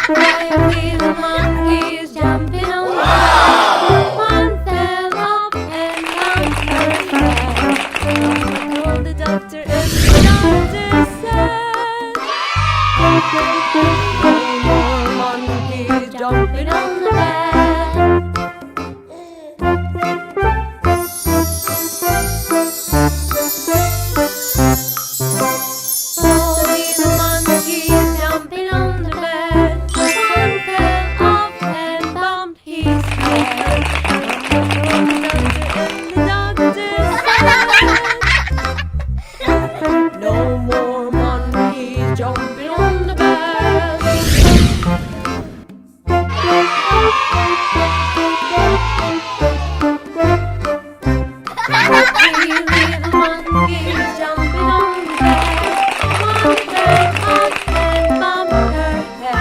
Quietly the monkeys jumping on the bed. One fell off and one turned back. Doctor told the doctor and the doctor said, no more monkeys jumping on the bed.